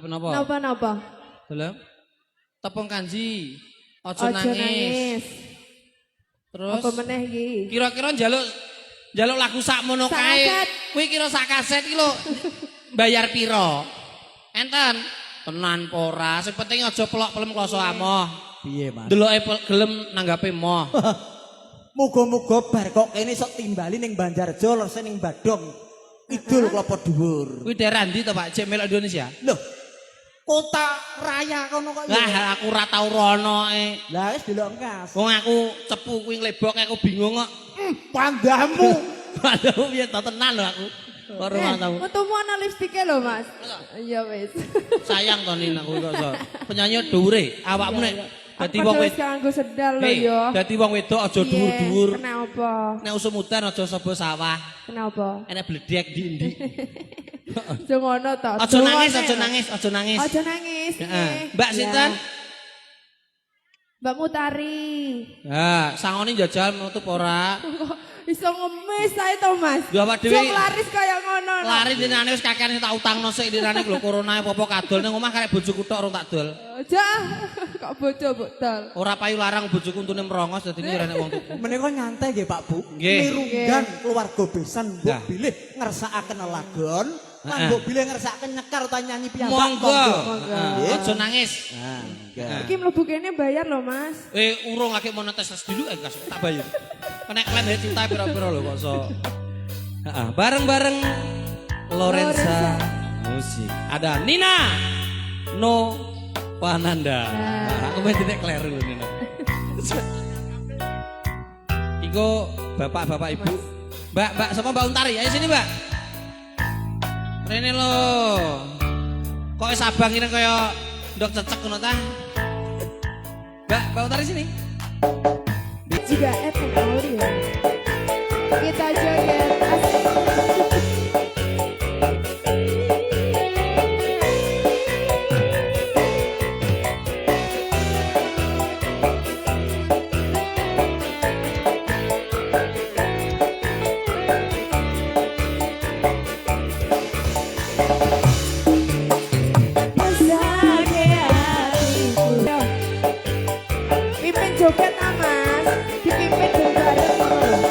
Napa? Napa? Dalam tepung kanji. Aja nangis. Terus apa meneh iki? Kira-kira njaluk lagu sakmono kae. Kuwi kira sak kaset iki lho. Bayar piro? Enten. Tenan apa ora? Sing penting aja pelok-pelem kloso amoh. Piye, Mas? Deloke gelem nanggape moh. Muga-muga bar kok kene sok timbali ning Banjarjo lese ning Badung. Kidul Klopo Dhuwur. Kuwi daerah ndi to, Pak? Cek melok Indonesia. Loh. Kota raya kono kok. Lah aku ora tau rono Lah wis delok ngas. Wong aku cepu kuwi nglebok aku bingung kok. Pandamu. Aduh piye to tenan lho aku. Ora tau. Metumu ana lipstike lho, Mas. Iya wis. Sayang to Nina kuwi kok iso. Penyanyi dhuwure awakmu nek dadi wong wis kanggo sedal lho ya. Dadi wong wedok aja dhuwur-dhuwur. Kenapa? Nek usum udan aja sebo sawah. Kenapa? Enek bledek ndi-ndi. Aja ngono to. Aja nangis, aja nangis, aja nangis. Aja nangis. Heeh. Mbak sinten? Mbak Mutari. Ha, sangone njajal menutup ora? Iso ngemis ae to, Mas. Lho awak dhewe Sok laris kaya ngono. lari dinane wis kakean sing tak utangno sik dinane lho corona apa-apa kadol ning omah karek bojoku tok urung tak dol. Aja kok bojo mbok dol. Ora payu larang bojoku untune merongos dadi ora nek wong tuku. Menika nyantai nggih Pak Bu. Nggih. Mirunggan keluarga besan mbok Nah. bilih ngersakaken lagon, lan mbok bilih ngersakaken nyekar utawa nyanyi piyambak. Monggo. Nggih. Aja nangis. Nah, nggih. Iki mlebu kene bayar lho, Mas. Urung akeh monetis dulu kas tak bayar. Nek klaim hit cinta pira-pira lho kok iso. Heeh, bareng-bareng Lorenza Musik. Ada Nina No Pananda. Nah, aku main nek kleru lho Nina. Iku bapak-bapak ibu. Mbak sama Mbak Untari, ayo sini Mbak. Rene lho. Kok wis abang ini kaya ndok cecek ngono ta? Mbak Untari sini. Juga audio. Kita joget asik. Pimpin joget Mas, dipimpin bareng.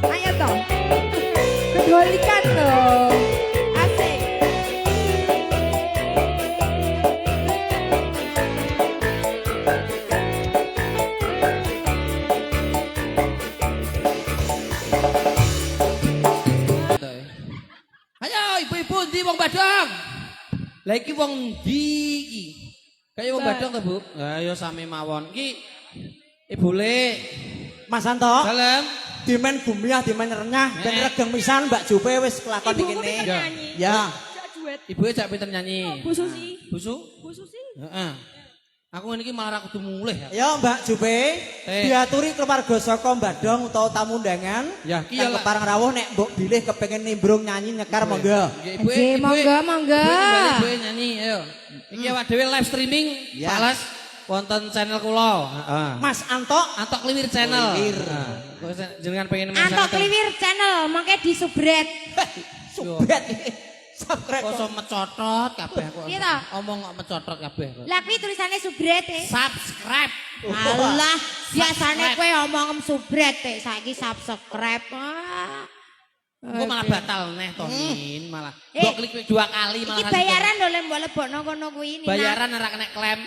Ayo toh, kedolikan loh, asik. Ayo ibu-ibu ndi wong Badung? Lah iki wong ndi iki? Kaya wong Badung to, Bu? Lah ya sami mawon. Iki Ibu Le. Mas Santo. Salam. Dimen gumiah, dimen renyah, ben regeng pisan Mbak Jupe wis kelakon iki kene. Ya. Ibu jak pinter nyanyi. Bu Susi. Bu Susi? Heeh. Aku ngene iki malah ra kudu mulih. Ya Mbak Jupe, diaturi keluarga saka Badung utawa tamu undangan. Ya, ki ya kepareng rawuh nek mbok bilih kepengin nimbrung nyanyi nyekar monggo. Ibu. Monggo. Ibu nyanyi ayo. Iki awak dhewe live streaming balas wonten channel kula. Heeh. Mas Anto, Antok Kliwir channel. Kliwir. Kok jenengan pengen Antok Kliwir channel, makanya di subret. subet. Subscribe. Kok mecotot kabeh kok. Piye to? Omong kok mecotot kabeh kok. Lah kuwi tulisannya subret e. Subscribe. Alah, biasane kowe omong subret e, saiki subscribe. Engko malah batal neh to Nin, malah. Eh, Mbok klik 2 kali malah. Iki bayaran lho lek mbok lebokno kono kuwi Nina. Bayaran ora kena klaim.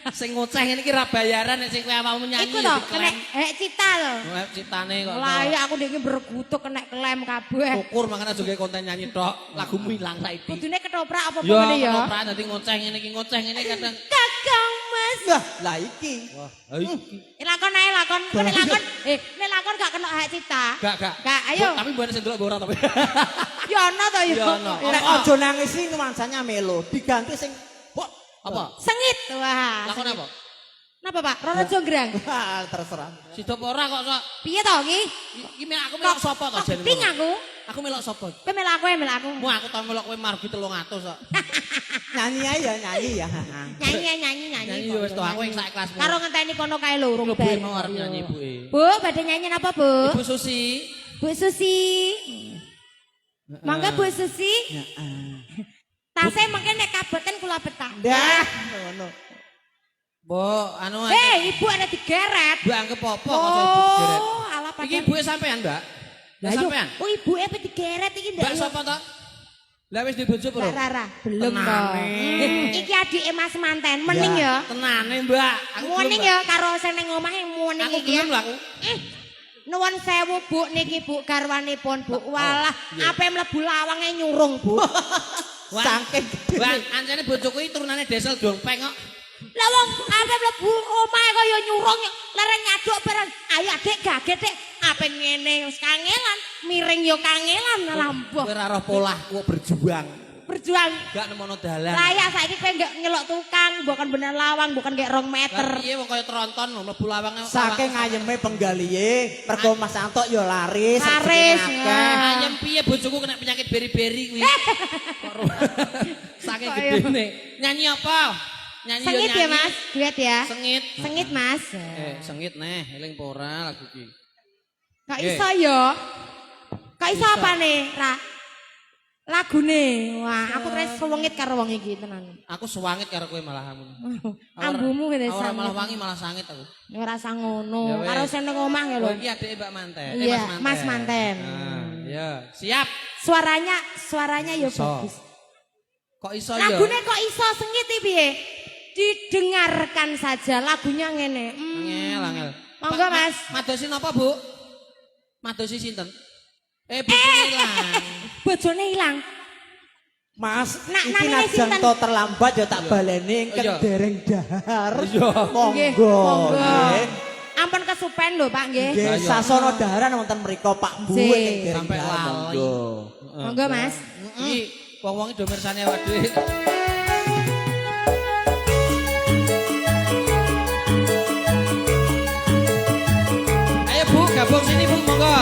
Sing ngoceh ngene iki ra bayaran nek sing kowe awakmu nyanyi. Iku to kena hek cita lho. Web ciptane kok. Lah ya aku iki bergutuk kena klaim kabeh. Ukur makane aja gawe konten nyanyi tok. Lagumu ilang saiki. Kudune ketoprak apa Yo, ngene ya? ketoprak dadi ngoceh ngene iki ngoceh ngene kadang. Kakang Mas. Lah iki. Wah, iki. Lakon ae lakon. Nek lakon, nek lakon gak kena hak cita. Gak. Ayo. Tapi mbok sing delok ora tapi. Ya ono to ya. Ya ono. Nek aja nangis iki nuansanya melo, diganti sing Apa? Sengit. Wah. Lakon apa? Napa Pak? Roro Jonggrang. terserah. Sido apa ora kok sok. Piye to iki? Iki aku melok sapa to jane? Ping aku. Aku melok sapa? Kowe melok aku ya melok aku. Mu aku tau melok kowe margi 300 kok. Nyanyi ae ya, nyanyi ya. Nyanyi. Nyanyi yo wis to aku ing sak kelasmu. Karo ngenteni kono kae lho urung Bu ben. mau arep nyanyi ibuke. Bu, badhe nyanyi napa, Bu? Ibu Susi. Bu Susi. Mangga Bu Susi. Heeh. Sase mengke nek kaboten kula betah. Dah, ngono. Mbok anu Ibu ada digeret. Mbak anggap apa kok iso ibu digeret? Oh, ala Iki ibuke sampean, Mbak? Lah yo, Sampean? oh ibuke apa digeret iki ndak? Mbak sapa to? Lah wis dibojo pura? Rara, belum to. Tenane. Iki adike Mas Manten, mening ya. Tenane, Mbak. Aku Muning ya karo sing ning omahe muning Aku iki. gelem lho aku. Nuwun sewu Bu niki Bu garwanipun Bu. Walah, ape mlebu lawange nyurung Bu. Saking Mbak, ancene bojoku iki turunane desel dongpeng kok. Lah wong ape mlebu omahe kaya nyurung lereng nyaduk bareng. Ayo Adik gaget Dik. Ape ngene wis kangelan, miring yo kangelan lambuh. Kowe ora roh polahku berjuang. Berjuang. Gak nemono dalan. Layak saiki kowe nggak nyelok tukang, bukan bener lawang, bukan kayak 2 meter. Lah piye wong kaya tronton mlebu lawange. saking ayeme penggalihe, mergo Mas Antok ya laris. Laris, rezekine ya. akeh. Ayam piye bojoku kena penyakit beri-beri kuwi. Saking Kok ya? gedene. Nyanyi apa? Nyanyi yo Sengit nyanyi. ya Mas, duet ya. Sengit. Sengit Mas. Sengit neh, eling pora lagu iki. Kak iso yo. Kak iso apa nih, Ra? Lagune. Wah, aku kira sewengit karo wong iki tenan. Aku sewangit karo kowe malah kamu. Ambumu gitu Ora malah wangi malah sangit aku. Ora usah Ya ngono. wes. Karo sing ning omah ya Oh lho. iki adike Mbak Manten. Iya, Mas Manten. Nah, ya, siap. Suaranya yo Iso. bagus. Kok iso ya? Lagune kok iso sengit iki piye? Didengarkan saja lagunya ngene. Angel, angel. Monggo, Mas. Madosi napa, Bu? Madosi sinten? Bojone ilang. Bojone ilang. Mas, Nak, iki namine najan sinten? to terlambat ya tak baleni Iya. ke dereng dahar. Iya. Nggih, Monggo. monggo. nggih. Ampun kesupen lho, Pak nggih. Nggih, Ayo. sasana daharan wonten mriku Pak Bu Sik. ing dereng Sampai dahar. lali. Monggo. Monggo, Mas. Iki wong-wong do mirsani awak dhewe. Ayo Bu, gabung sini Bu, monggo.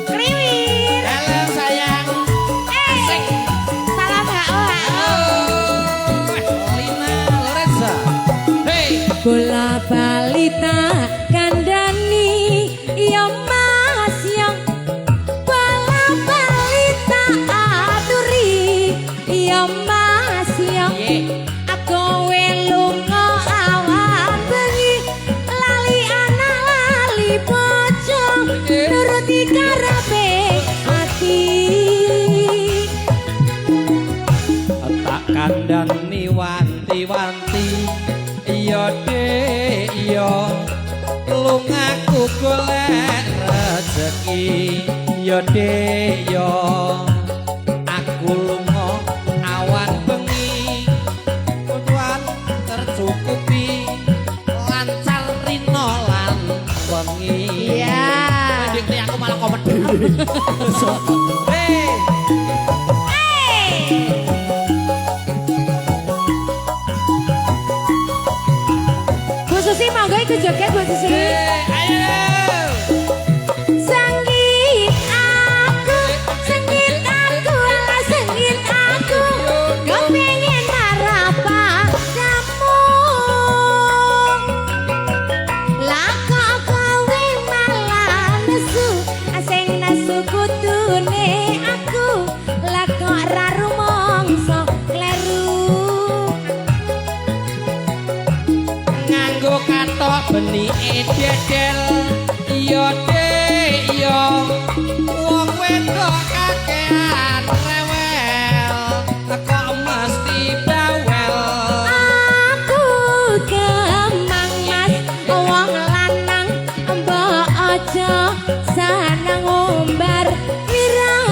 Kriwir. Halo sayang. Asik. Salam HO. Lina Lorenza. Hey. Bola balita kandani yo Mas yo. Bola balita aturi yo Mas yo. Piye? Aku lunga awan bengi lali ana lali bojo nuruti karepe ati. Tak kandhani wanti-wanti iya Dek iya lungaku golek rejeki iya Dek iya aku lunga awan bengi tujuan tercukupi lancar rino lan wengi Iya. Dikti aku malah komedi Hei Bu Susi monggo ikut joget Bu Susi. ayo Sengit aku, lah sengit aku. Kau pengen marah padamu. Lah kok kowe malah nesu, asing nesu kutune aku. Lah kok ra rumangsa kleru. nganggo katok benih dedel iya Dek iya wong wedok kakean rewel kok mesti bawel Aku kemang Mas wong lanang mbok aja seneng ngombar wirang.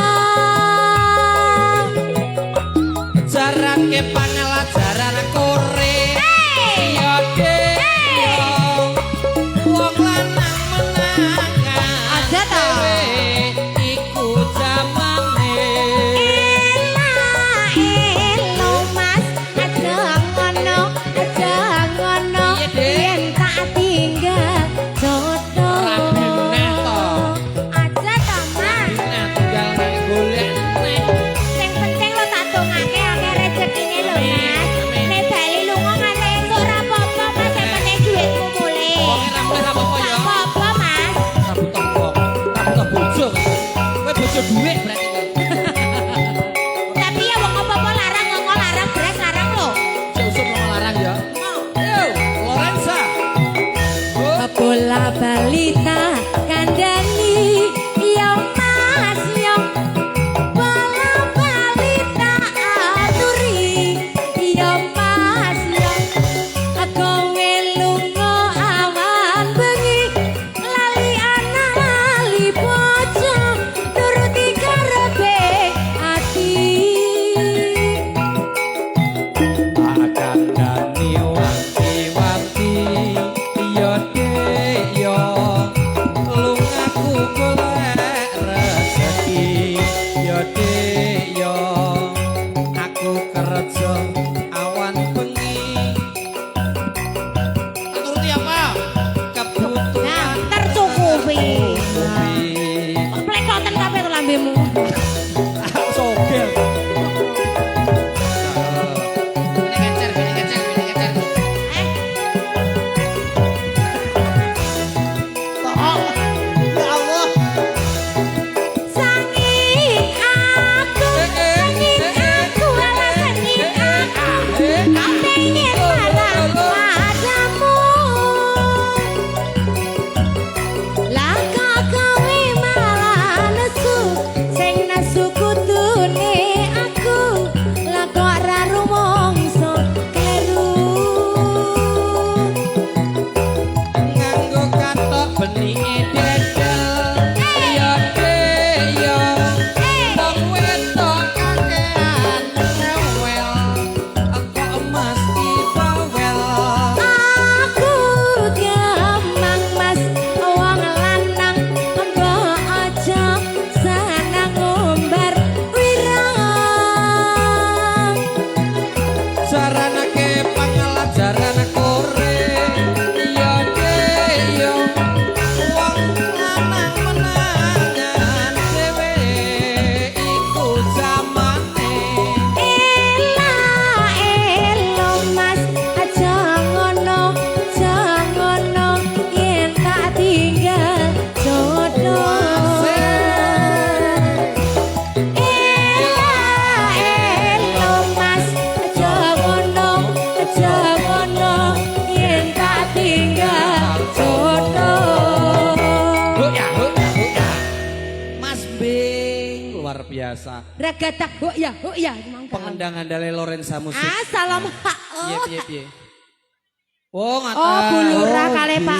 jarake pangelajaran kore iya Dek iya wong lanang menangan Aja ta. dhewe iku jamane Elo Mas aja ngono Iya, Dek. yen tak tinggal jodoh. Rabi neh to. Aja duit berarti. Tapi ya wong apa-apa larang ngomong larang beras larang lho. Usum larang ya. Yo, Lorenza. Bola balita kandani yo mas yo bola balita aturi yo mas yo aku lunga awan bengi lali anak lali bocah nuruti karepe ati Akan dani wanti-wanti yo dek yo lungaku golek rezeki yo dek yo aku kerja awan bengi turuti apa kebutuhan nah tercukupi Cukupi. plekoten kabeh to lambemu Sogel. Ya Allah. Sangin aku ala sangin aku pengen malam padamu lah kok kowe malah nesu sing nesu kudune aku lah kok ra rumangsa kleru nganggo katok benike dedel yo dek yo wong wedok kakean rewel kok mesti bawel aku gemang mas wong lanang mbok aja seneng ngumbar wirang saranake pangelajaran kore yo dek yo wong lanang menangan dhewe iku zamane elo mas aja ngono yen tak tinggal jodoh elo mas aja ngono yen tak tinggal jodoh ya Mas Bing luar biasa ragadak ya mangga pengendangan dari Lorenza Musik assalam piye piye piye oh ngata oh bulura kale Pak